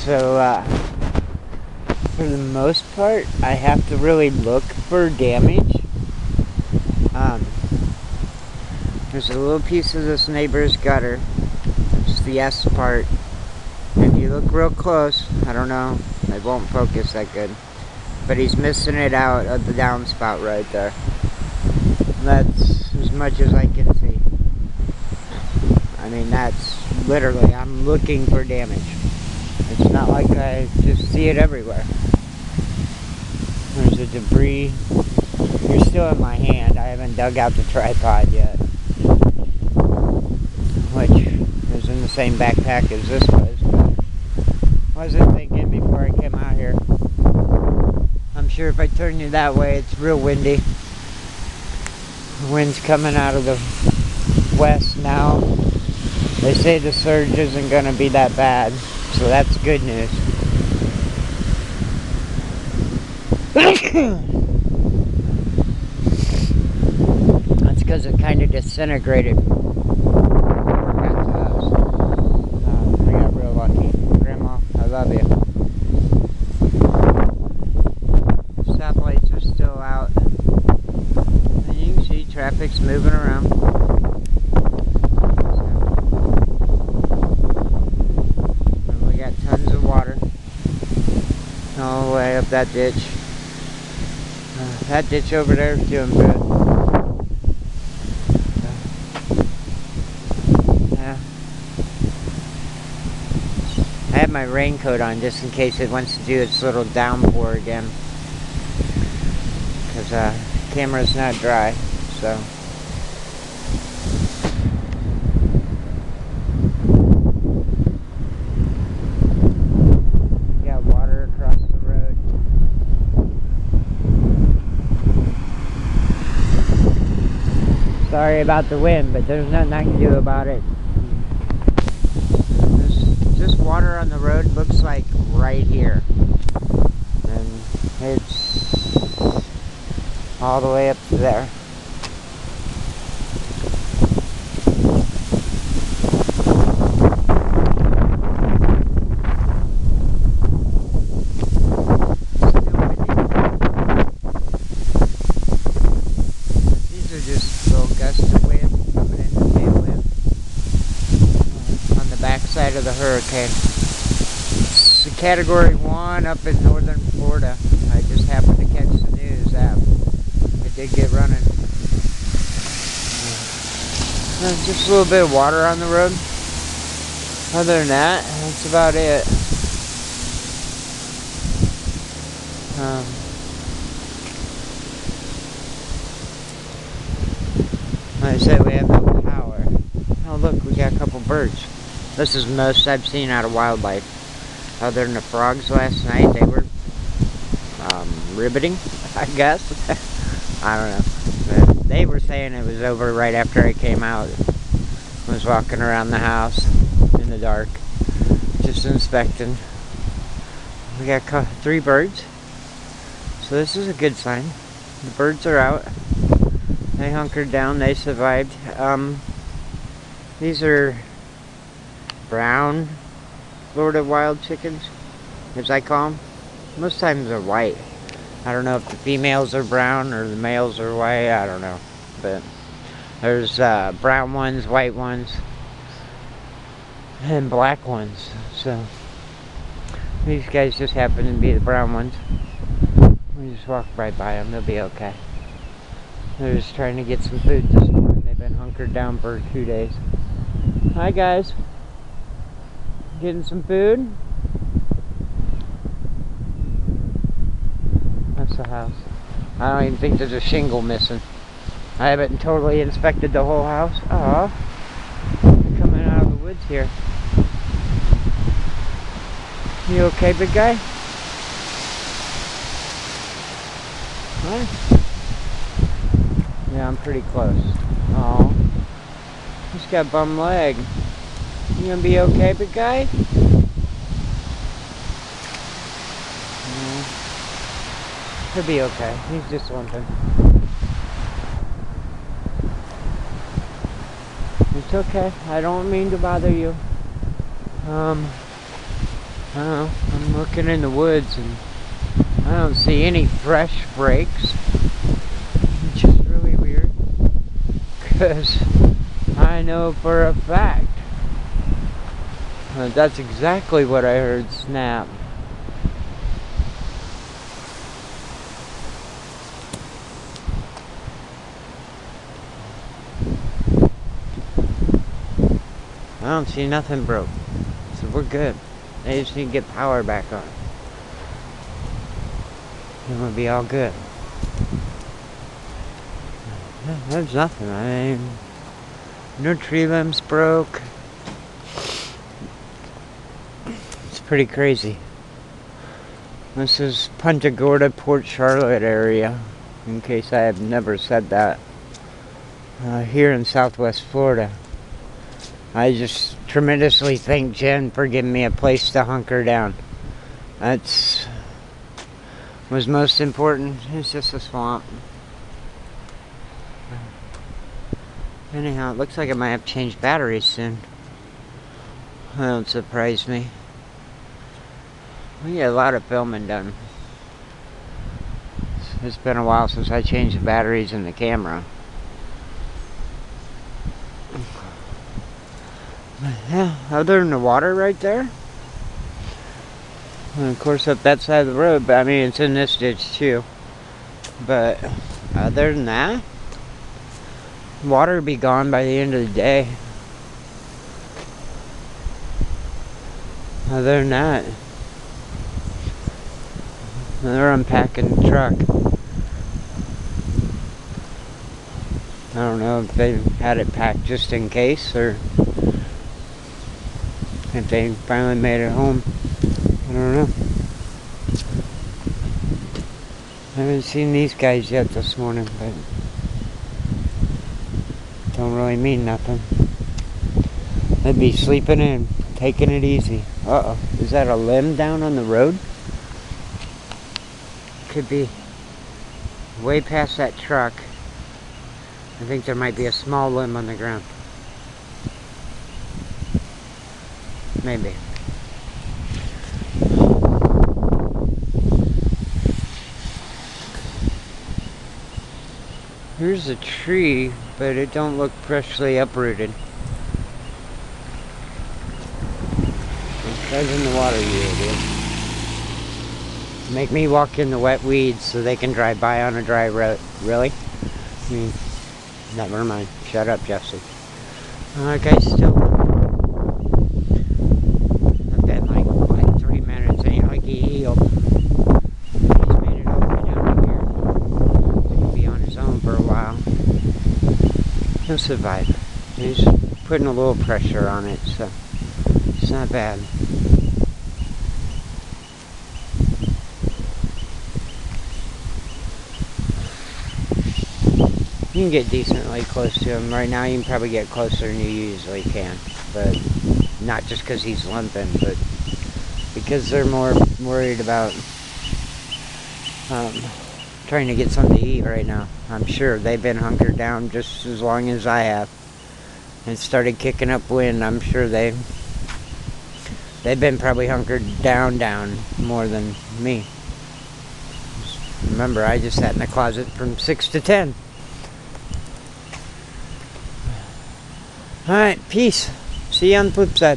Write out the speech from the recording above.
So, for the most part, I have to really look for damage. There's a little piece of this neighbor's gutter. It's the S part. If you look real close, I don't know, it won't focus that good. But he's missing it out of the downspout right there. That's as much as I can see. I mean, that's literally, I'm looking for damage. It's not like I just see it everywhere. There's a debris. You're still in my hand. I haven't dug out the tripod yet. Which is in the same backpack as this was. But wasn't thinking before I came out here. I'm sure if I turn you that way, it's real windy. The wind's coming out of the west now. They say the surge isn't going to be that bad, so that's good news. That's because it kind of disintegrated. I got real lucky. Grandma, I love you. Stoplights are still out. And you can see traffic's moving around. And we got tons of water all the way up that ditch. That ditch over there is doing good. Yeah. I have my raincoat on just in case it wants to do its little downpour again. Because the camera's not dry, so. Got water across the road. Sorry about the wind, but there's nothing I can do about it. There's just water on the road, looks like right here. And it's all the way up to there. These are just little gusts of wind coming in the tailwind on the backside of the hurricane. It's a Category 1 up in northern Florida. I just happened to catch the news app. It did get running. Just a little bit of water on the road. Other than that, that's about it. Like I said, we have no power. Oh look, we got a couple birds. This is the most I've seen out of wildlife. Other than the frogs last night, they were ribbiting, I guess. I don't know. But they were saying it was over right after I came out. I was walking around the house in the dark, just inspecting. We got 3 birds, so this is a good sign. The birds are out. They hunkered down. They survived. These are brown Florida wild chickens, as I call them. Most times they're white. I don't know if the females are brown or the males are white. I don't know. But there's brown ones, white ones, and black ones. So these guys just happen to be the brown ones. We just walk right by them. They'll be okay. They're just trying to get some food this morning. They've been hunkered down for 2 days. Hi guys. Getting some food? That's the house. I don't even think there's a shingle missing. I haven't totally inspected the whole house. Aw. They're coming out of the woods here. You okay, big guy? Huh? Yeah, I'm pretty close. Oh, he's got a bum leg. You gonna be okay, big guy? He'll be okay. He's just limping. It's okay. I don't mean to bother you. Oh, I'm looking in the woods and I don't see any fresh breaks, which is really weird, because I know for a fact that's exactly what I heard snap. I don't see nothing broke, so we're good. They just need to get power back on. And we'll be all good. There's nothing. I mean, no tree limbs broke. It's pretty crazy. This is Punta Gorda, Port Charlotte area, in case I have never said that. Here in Southwest Florida. I just tremendously thank Jen for giving me a place to hunker down. That's was most important. It's just a swamp. Anyhow, it looks like I might have to change batteries soon. That don't surprise me. We get a lot of filming done. It's been a while since I changed the batteries in the camera. Yeah, other than the water right there. And of course up that side of the road, but I mean it's in this ditch too. But other than that, water will be gone by the end of the day. Other than that, they're unpacking the truck. I don't know if they had it packed just in case, or if they finally made it home. I don't know. I haven't seen these guys yet this morning, but don't really mean nothing. They'd be sleeping in, taking it easy. Uh-oh. Is that a limb down on the road? Could be way past that truck. I think there might be a small limb on the ground. Maybe. Here's a tree, but it don't look freshly uprooted. It says in the water, you idiot. Make me walk in the wet weeds so they can drive by on a dry road. Really? Never mind. Shut up, Jesse. Okay, still. I've been like 3 minutes. Ain't like he healed. He's made it all the way down here. He'll be on his own for a while. He'll survive. He's putting a little pressure on it, so it's not bad. You can get decently close to him. Right now you can probably get closer than you usually can. But not just because he's limping, but because they're more worried about trying to get something to eat right now. I'm sure they've been hunkered down just as long as I have. And started kicking up wind. I'm sure they've been probably hunkered down more than me. Remember, I just sat in the closet from 6 to 10. Alright, peace. See you on the flip side.